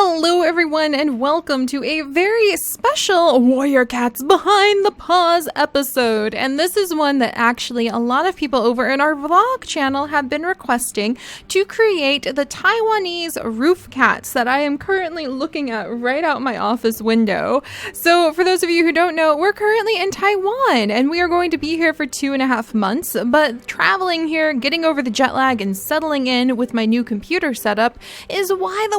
Hello everyone and welcome to a very special Warrior Cats Behind the Paws episode. And this is one that actually a lot of people over in our vlog channel have been requesting to create the Taiwanese roof cats that I am currently looking at right out my office window. So for those of you who don't know, we're currently in Taiwan and we are going to be here for 2.5 months, but traveling here, getting over the jet lag and settling in with my new computer setup is why the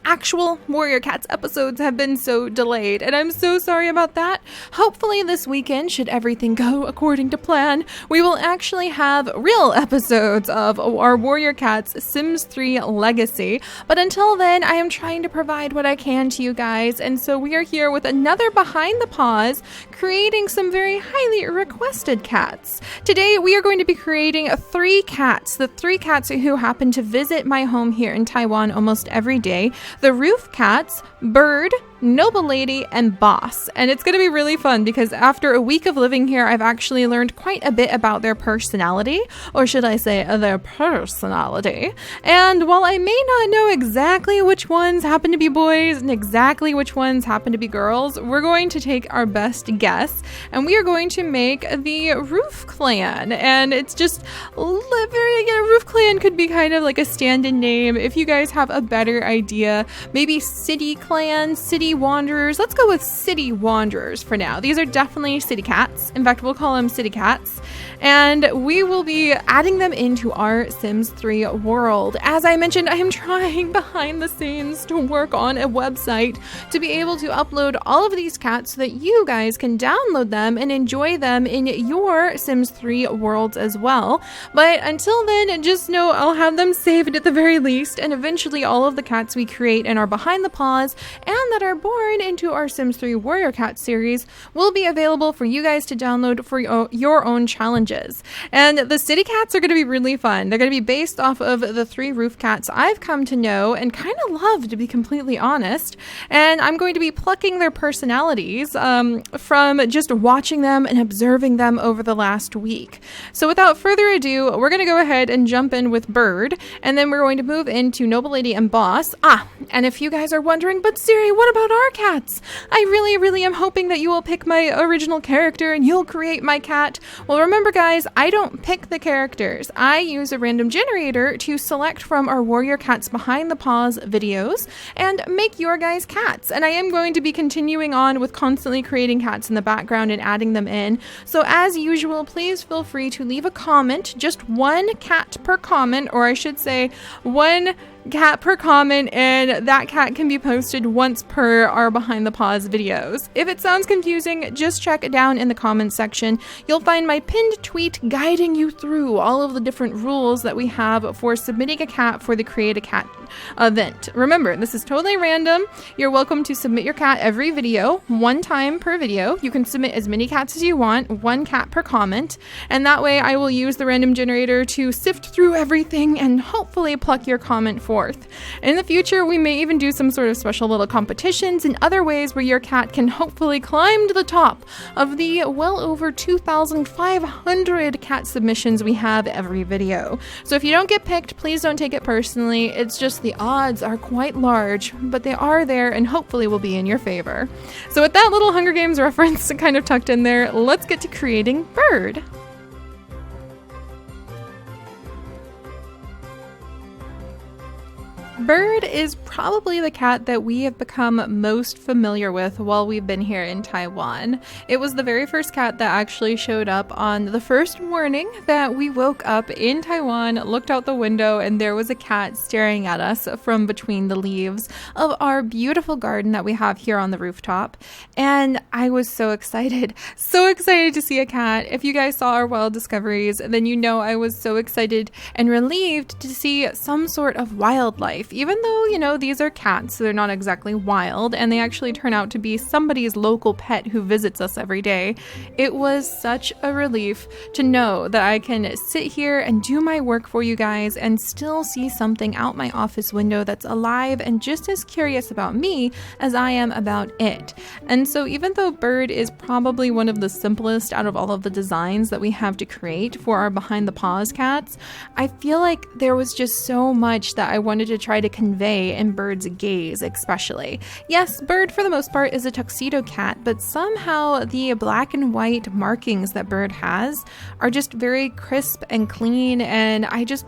actual Warrior Cats episodes have been so delayed, and I'm so sorry about that. Hopefully this weekend, should everything go according to plan, we will actually have real episodes of our Warrior Cats Sims 3 Legacy, but until then I am trying to provide what I can to you guys, and so we are here with another Behind the Paws, creating some very highly requested cats. Today we are going to be creating 3 cats, the 3 cats who happen to visit my home here in Taiwan almost every day. The roof cats, Bird, Noble Lady, and Boss. And it's going to be really fun because after a week of living here, I've actually learned quite a bit about their personality, or should I say their personality. And while I may not know exactly which ones happen to be boys and exactly which ones happen to be girls, we're going to take our best guess and we are going to make the Roof Clan. And it's just Roof Clan could be kind of like a stand-in name. If you guys have a better idea, maybe City Clan, City Wanderers. Let's go with City Wanderers for now. These are definitely city cats. In fact, we'll call them city cats. And we will be adding them into our Sims 3 world. As I mentioned, I am trying behind the scenes to work on a website to be able to upload all of these cats so that you guys can download them and enjoy them in your Sims 3 worlds as well. But until then, just know I'll have them saved at the very least, and eventually all of the cats we create in our Behind the Paws and that are born into our Sims 3 Warrior Cat series will be available for you guys to download for your own challenges. And the city cats are going to be really fun. They're going to be based off of the 3 roof cats I've come to know and kind of love, to be completely honest. And I'm going to be plucking their personalities from just watching them and observing them over the last week. So without further ado, we're going to go ahead and jump in with Bird, and then we're going to move into Noble Lady and Boss. And if you guys are wondering, but Seri, what about our cats? I really am hoping that you will pick my original character and you'll create my cat. Well, remember guys, I don't pick the characters. I use a random generator to select from our Warrior Cats Behind the Paws videos and make your guys' cats. And I am going to be continuing on with constantly creating cats in the background and adding them in. So as usual, please feel free to leave a comment, just 1 cat per comment, or I should say 1 cat per comment, and that cat can be posted once per our Behind the Paws videos. If it sounds confusing, just check it down in the comments section. You'll find my pinned tweet guiding you through all of the different rules that we have for submitting a cat for the Create a Cat event. Remember, this is totally random. You're welcome to submit your cat every video, 1 time per video. You can submit as many cats as you want, 1 cat per comment, and that way I will use the random generator to sift through everything and hopefully pluck your comment forth. In the future, we may even do some sort of special little competitions and other ways where your cat can hopefully climb to the top of the well over 2,500 cat submissions we have every video. So if you don't get picked, please don't take it personally. It's just the odds are quite large, but they are there and hopefully will be in your favor. So with that little Hunger Games reference kind of tucked in there, let's get to creating Bird. Bird is probably the cat that we have become most familiar with while we've been here in Taiwan. It was the very first cat that actually showed up on the first morning that we woke up in Taiwan, looked out the window, and there was a cat staring at us from between the leaves of our beautiful garden that we have here on the rooftop. And I was so excited to see a cat. If you guys saw our wild discoveries, then you know I was so excited and relieved to see some sort of wildlife. Even though, you know, these are cats, so they're not exactly wild, and they actually turn out to be somebody's local pet who visits us every day, it was such a relief to know that I can sit here and do my work for you guys and still see something out my office window that's alive and just as curious about me as I am about it. And so even though Bird is probably one of the simplest out of all of the designs that we have to create for our Behind the Paws cats, I feel like there was just so much that I wanted to try try to convey in Bird's gaze especially. Yes, Bird for the most part is a tuxedo cat, but somehow the black and white markings that Bird has are just very crisp and clean, and I just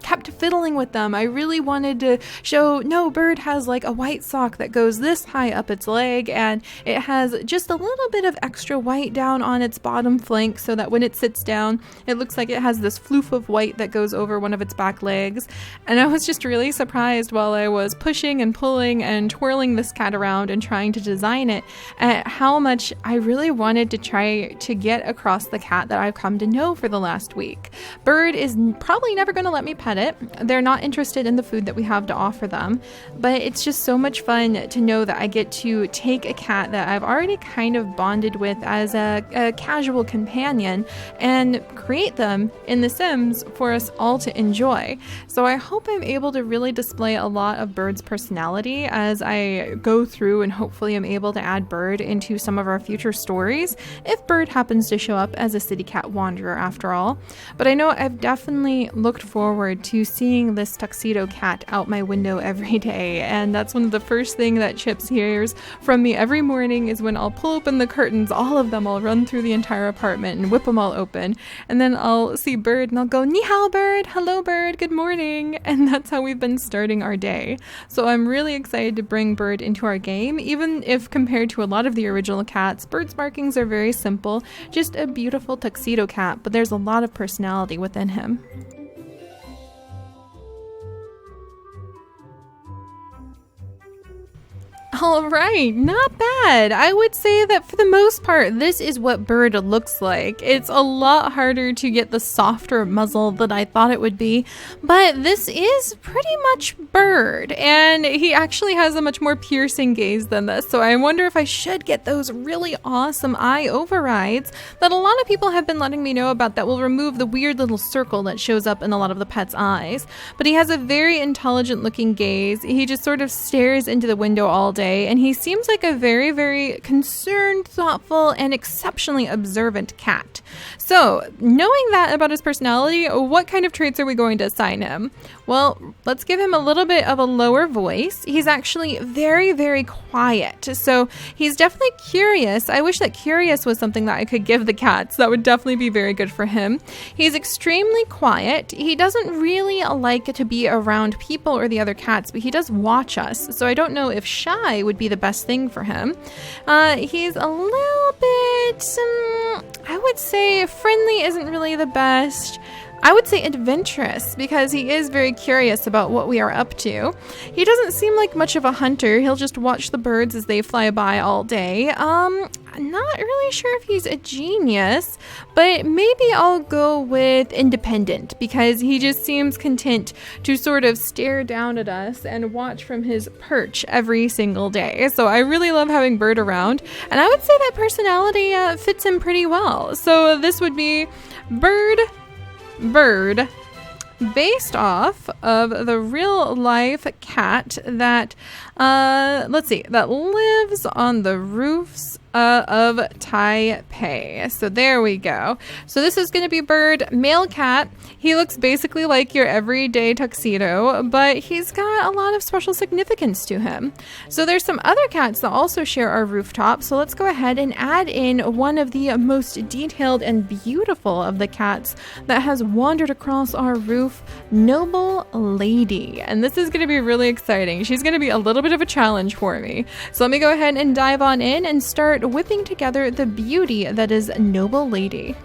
kept fiddling with them. I really wanted to show, no, Bird has like a white sock that goes this high up its leg, and it has just a little bit of extra white down on its bottom flank so that when it sits down, it looks like it has this floof of white that goes over one of its back legs. And I was just really surprised while I was pushing and pulling and twirling this cat around and trying to design it at how much I really wanted to try to get across the cat that I've come to know for the last week. Bird is probably never going to let me pet it. They're not interested in the food that we have to offer them, but it's just so much fun to know that I get to take a cat that I've already kind of bonded with as a casual companion and create them in The Sims for us all to enjoy. So I hope I'm able to really display a lot of Bird's personality as I go through, and hopefully I'm able to add Bird into some of our future stories if Bird happens to show up as a city cat wanderer after all. But I know I've definitely looked forward to seeing this tuxedo cat out my window every day, and that's one of the first thing that Chips hears from me every morning is when I'll pull open the curtains, all of them, I'll run through the entire apartment and whip them all open, and then I'll see Bird and I'll go, "Ni hao, Bird, hello Bird, good morning," and that's how we've been starting our day. So I'm really excited to bring Bird into our game, even if compared to a lot of the original cats, Bird's markings are very simple, just a beautiful tuxedo cat, but there's a lot of personality within him. All right, not bad. I would say that for the most part, this is what Bird looks like. It's a lot harder to get the softer muzzle that I thought it would be, but this is pretty much Bird, and he actually has a much more piercing gaze than this, so I wonder if I should get those really awesome eye overrides that a lot of people have been letting me know about that will remove the weird little circle that shows up in a lot of the pet's eyes. But he has a very intelligent looking gaze. He just sort of stares into the window all day, and he seems like a very, very concerned, thoughtful, and exceptionally observant cat. So, knowing that about his personality, what kind of traits are we going to assign him? Well, let's give him a little bit of a lower voice. He's actually very, very quiet. So he's definitely curious. I wish that curious was something that I could give the cats. That would definitely be very good for him. He's extremely quiet. He doesn't really like to be around people or the other cats, but he does watch us. So I don't know if shy would be the best thing for him. He's a little bit, I would say friendly isn't really the best. I would say adventurous, because he is very curious about what we are up to. He doesn't seem like much of a hunter. He'll just watch the birds as they fly by all day. I'm not really sure if he's a genius, but maybe I'll go with independent, because he just seems content to sort of stare down at us and watch from his perch every single day. So I really love having Bird around, and I would say that personality fits him pretty well. So this would be Bird, based off of the real life cat that, that lives on the roofs of Taipei. So there we go. So this is going to be Bird, male cat. He looks basically like your everyday tuxedo, but he's got a lot of special significance to him. So there's some other cats that also share our rooftop. So let's go ahead and add in one of the most detailed and beautiful of the cats that has wandered across our roof, Noble Lady. And this is going to be really exciting. She's going to be a little bit of a challenge for me. So let me go ahead and dive on in and start whipping together the beauty that is Noble Lady.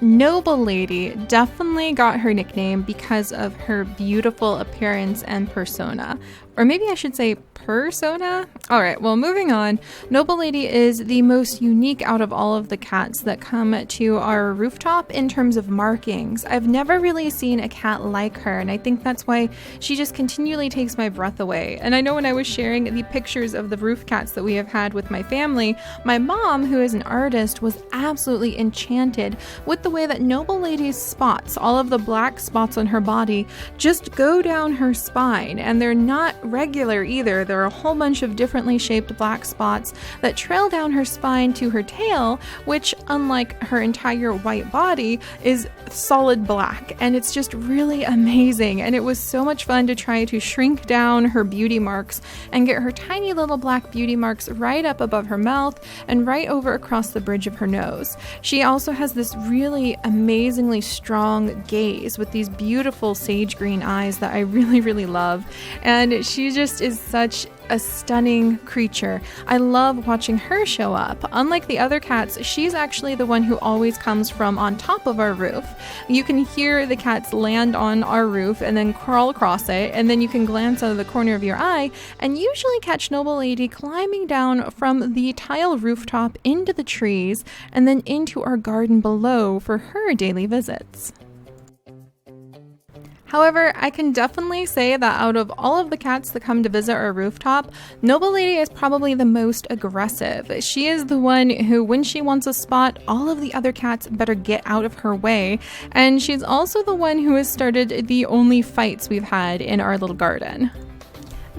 Noble Lady definitely got her nickname because of her beautiful appearance and persona. Or maybe I should say persona? Alright, well, moving on. Noble Lady is the most unique out of all of the cats that come to our rooftop in terms of markings. I've never really seen a cat like her, and I think that's why she just continually takes my breath away. And I know when I was sharing the pictures of the roof cats that we have had with my family, my mom, who is an artist, was absolutely enchanted with the way that Noble Lady's spots, all of the black spots on her body, just go down her spine, and they're not regular either. There are a whole bunch of differently shaped black spots that trail down her spine to her tail, which, unlike her entire white body, is solid black. And it's just really amazing. And it was so much fun to try to shrink down her beauty marks and get her tiny little black beauty marks right up above her mouth and right over across the bridge of her nose. She also has this really amazingly strong gaze with these beautiful sage green eyes that I really, really love. And she just is such a stunning creature. I love watching her show up. Unlike the other cats, she's actually the one who always comes from on top of our roof. You can hear the cats land on our roof and then crawl across it, and then you can glance out of the corner of your eye and usually catch Noble Lady climbing down from the tile rooftop into the trees and then into our garden below for her daily visits. However, I can definitely say that out of all of the cats that come to visit our rooftop, Noble Lady is probably the most aggressive. She is the one who, when she wants a spot, all of the other cats better get out of her way. And she's also the one who has started the only fights we've had in our little garden.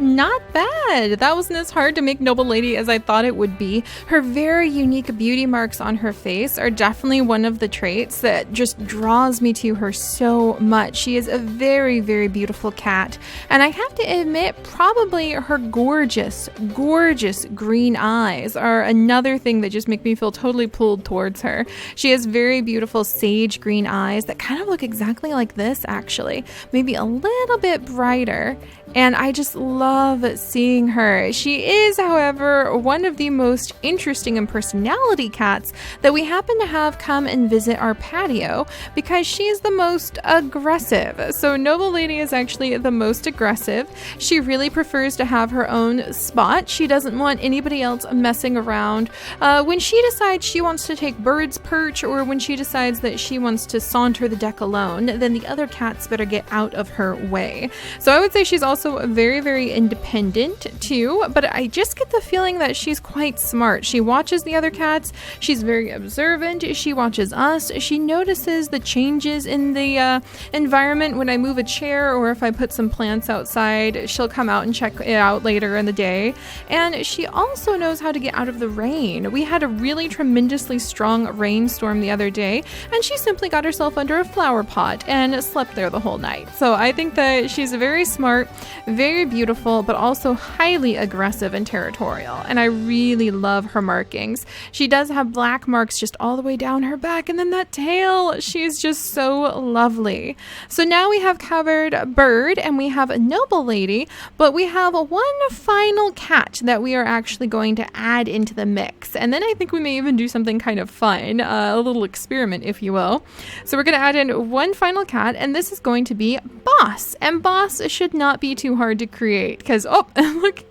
Not bad. That wasn't as hard to make Noble Lady as I thought it would be. Her very unique beauty marks on her face are definitely one of the traits that just draws me to her so much. She is a very, very beautiful cat. And I have to admit, probably her gorgeous, gorgeous green eyes are another thing that just make me feel totally pulled towards her. She has very beautiful sage green eyes that kind of look exactly like this, actually. Maybe a little bit brighter. And I just love seeing her. She is, however, one of the most interesting and personality cats that we happen to have come and visit our patio because she's the most aggressive. So Noble Lady is actually the most aggressive. She really prefers to have her own spot. She doesn't want anybody else messing around. When she decides she wants to take bird's perch, or when she decides that she wants to saunter the deck alone, then the other cats better get out of her way. So I would say she's also very, very independent too, but I just get the feeling that she's quite smart. She watches the other cats. She's very observant. She watches us. She notices the changes in the environment when I move a chair, or if I put some plants outside, she'll come out and check it out later in the day. And she also knows how to get out of the rain. We had a really tremendously strong rainstorm the other day, and she simply got herself under a flower pot and slept there the whole night. So I think that she's very smart, very beautiful, but also highly aggressive and territorial. And I really love her markings. She does have black marks just all the way down her back, and then that tail, she's just so lovely. So now we have covered Bird and we have a Noble Lady, but we have one final cat that we are actually going to add into the mix. And then I think we may even do something kind of fun, a little experiment, if you will. So we're going to add in one final cat, and this is going to be Boss. And Boss should not be too hard to create because, oh, look.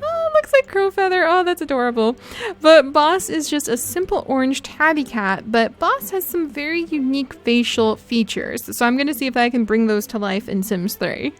Oh, looks like Crow Feather. Oh, that's adorable. But Boss is just a simple orange tabby cat, but Boss has some very unique facial features. So I'm going to see if I can bring those to life in Sims 3.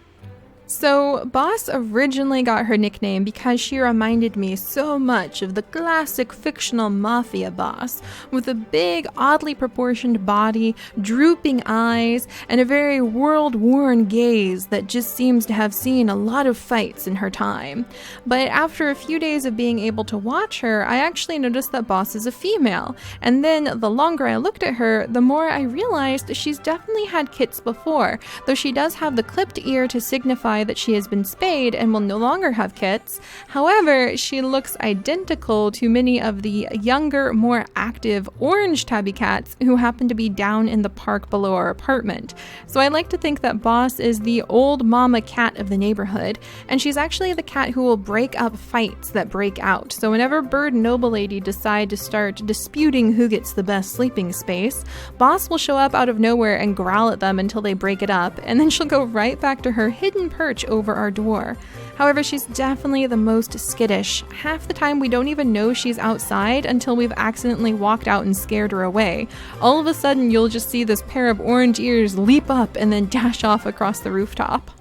So Boss originally got her nickname because she reminded me so much of the classic fictional mafia boss, with a big, oddly proportioned body, drooping eyes, and a very world-worn gaze that just seems to have seen a lot of fights in her time. But after a few days of being able to watch her, I actually noticed that Boss is a female, and then the longer I looked at her, the more I realized she's definitely had kits before, though she does have the clipped ear to signify that she has been spayed and will no longer have kits. However, she looks identical to many of the younger, more active orange tabby cats who happen to be down in the park below our apartment. So I like to think that Boss is the old mama cat of the neighborhood, and she's actually the cat who will break up fights that break out. So whenever Bird and Noble Lady decide to start disputing who gets the best sleeping space, Boss will show up out of nowhere and growl at them until they break it up, and then she'll go right back to her hidden perch over our door. However, she's definitely the most skittish. Half the time we don't even know she's outside until we've accidentally walked out and scared her away. All of a sudden you'll just see this pair of orange ears leap up and then dash off across the rooftop.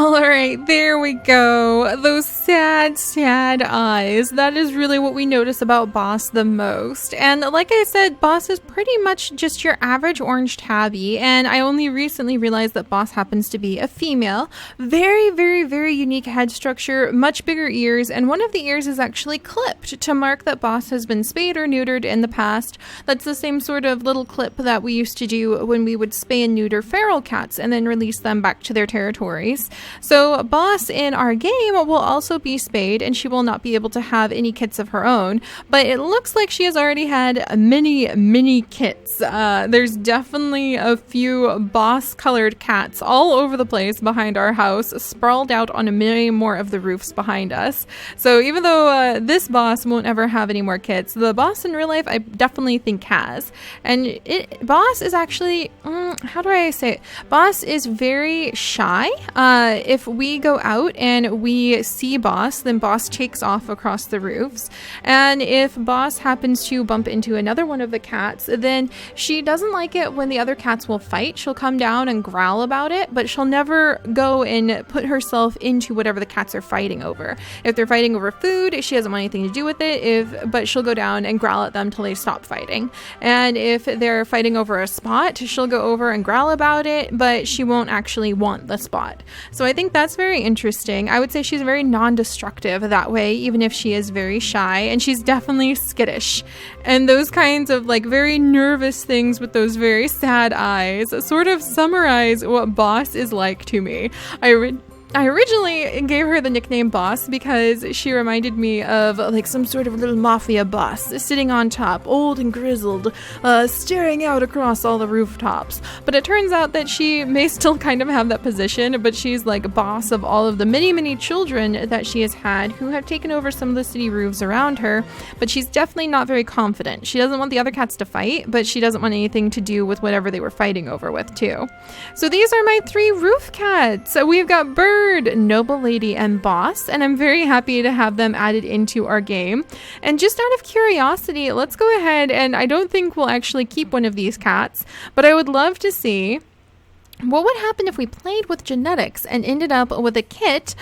All right, there we go. Those sad, sad eyes. That is really what we notice about Boss the most. And like I said, Boss is pretty much just your average orange tabby. And I only recently realized that Boss happens to be a female. Very, very, very unique head structure, much bigger ears. And one of the ears is actually clipped to mark that Boss has been spayed or neutered in the past. That's the same sort of little clip that we used to do when we would spay and neuter feral cats and then release them back to their territories. So Boss in our game will also be spayed, and she will not be able to have any kits of her own, but it looks like she has already had many kits. There's definitely a few Boss colored cats all over the place behind our house, sprawled out on many more of the roofs behind us. So even though this Boss won't ever have any more kits, the Boss in real life I definitely think has. And Boss is actually, how do I say it? Boss is very shy. If we go out and we see Boss, then Boss takes off across the roofs. And if Boss happens to bump into another one of the cats, then she doesn't like it when the other cats will fight. She'll come down and growl about it, but she'll never go and put herself into whatever the cats are fighting over. If they're fighting over food, she doesn't want anything to do with it, but she'll go down and growl at them till they stop fighting. And if they're fighting over a spot, she'll go over and growl about it, but she won't actually want the spot. So I think that's very interesting. I would say she's very non-destructive that way, even if she is very shy, and she's definitely skittish. And those kinds of like very nervous things with those very sad eyes sort of summarize what Boss is like to me. I originally gave her the nickname Boss because she reminded me of like some sort of little mafia boss sitting on top, old and grizzled, staring out across all the rooftops. But it turns out that she may still kind of have that position, but she's like boss of all of the many children that she has had who have taken over some of the city roofs around her. But she's definitely not very confident. She doesn't want the other cats to fight, but she doesn't want anything to do with whatever they were fighting over with too. So these are my 3 roof cats. So we've got Bird, Noble Lady, and Boss, and I'm very happy to have them added into our game. And just out of curiosity, let's go ahead, and I don't think we'll actually keep one of these cats, but I would love to see what would happen if we played with genetics and ended up with a kit.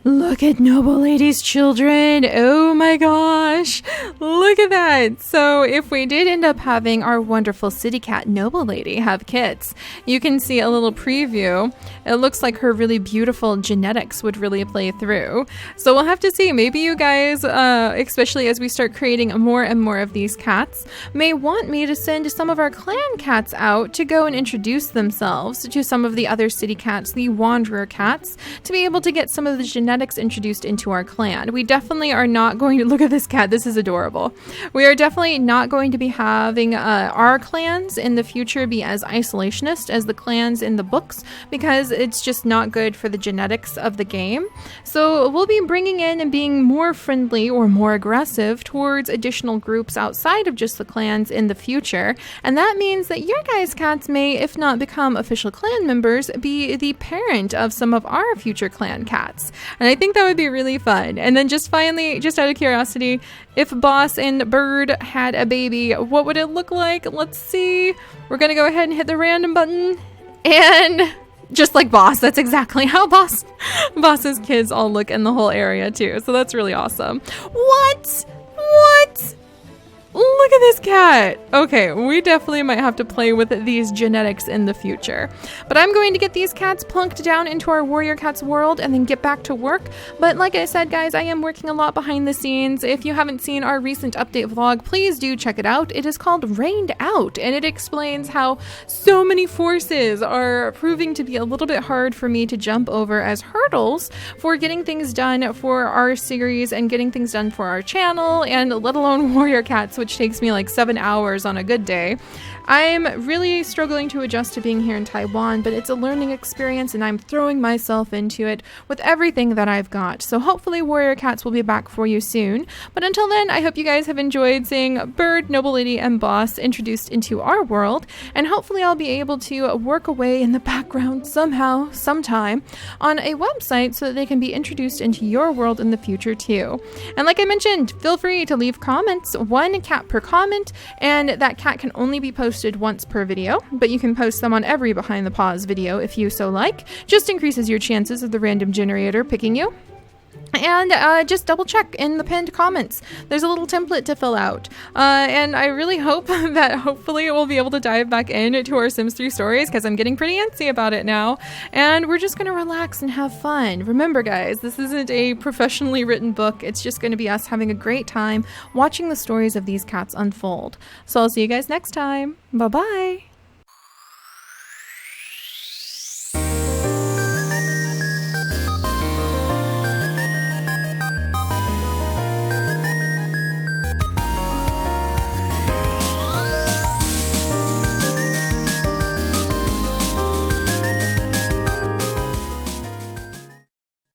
Look at Noble Lady's children. Oh my gosh. Look at that. So if we did end up having our wonderful city cat Noble Lady have kits, you can see a little preview. It looks like her really beautiful genetics would really play through. So we'll have to see. Maybe you guys, especially as we start creating more and more of these cats, may want me to send some of our clan cats out to go and introduce themselves to some of the other city cats, the wanderer cats, to be able to get some of the genetics introduced into our clan. We definitely are not going to look at this cat. This is adorable. We are definitely not going to be having our clans in the future be as isolationist as the clans in the books, because it's just not good for the genetics of the game. So we'll be bringing in and being more friendly or more aggressive towards additional groups outside of just the clans in the future. And that means that your guys' cats may, if not become official clan members, be the parent of some of our future clan cats. And I think that would be really fun. And then just finally, just out of curiosity, if Boss and Bird had a baby, what would it look like? Let's see. We're gonna go ahead and hit the random button, and just like Boss, that's exactly how Boss's kids all look in the whole area too. So that's really awesome. What? Look at this cat. Okay, we definitely might have to play with these genetics in the future. But I'm going to get these cats plunked down into our warrior cats world and then get back to work. But like I said, guys, I am working a lot behind the scenes. If you haven't seen our recent update vlog, please do check it out. It is called Rained Out, and it explains how so many forces are proving to be a little bit hard for me to jump over as hurdles for getting things done for our series and getting things done for our channel, and let alone warrior cats, which takes me like 7 hours on a good day. I'm really struggling to adjust to being here in Taiwan, but it's a learning experience and I'm throwing myself into it with everything that I've got. So hopefully Warrior Cats will be back for you soon. But until then, I hope you guys have enjoyed seeing Bird, Noble Lady, and Boss introduced into our world. And hopefully I'll be able to work away in the background somehow, sometime, on a website so that they can be introduced into your world in the future too. And like I mentioned, feel free to leave comments, 1 cat per comment, and that cat can only be posted posted once per video, but you can post them on every Behind the Paws video if you so like. Just increases your chances of the random generator picking you. And just double check in the pinned comments. There's a little template to fill out. And I really hope that hopefully we'll be able to dive back into our Sims 3 stories, because I'm getting pretty antsy about it now. And we're just going to relax and have fun. Remember, guys, this isn't a professionally written book. It's just going to be us having a great time watching the stories of these cats unfold. So I'll see you guys next time. Bye-bye.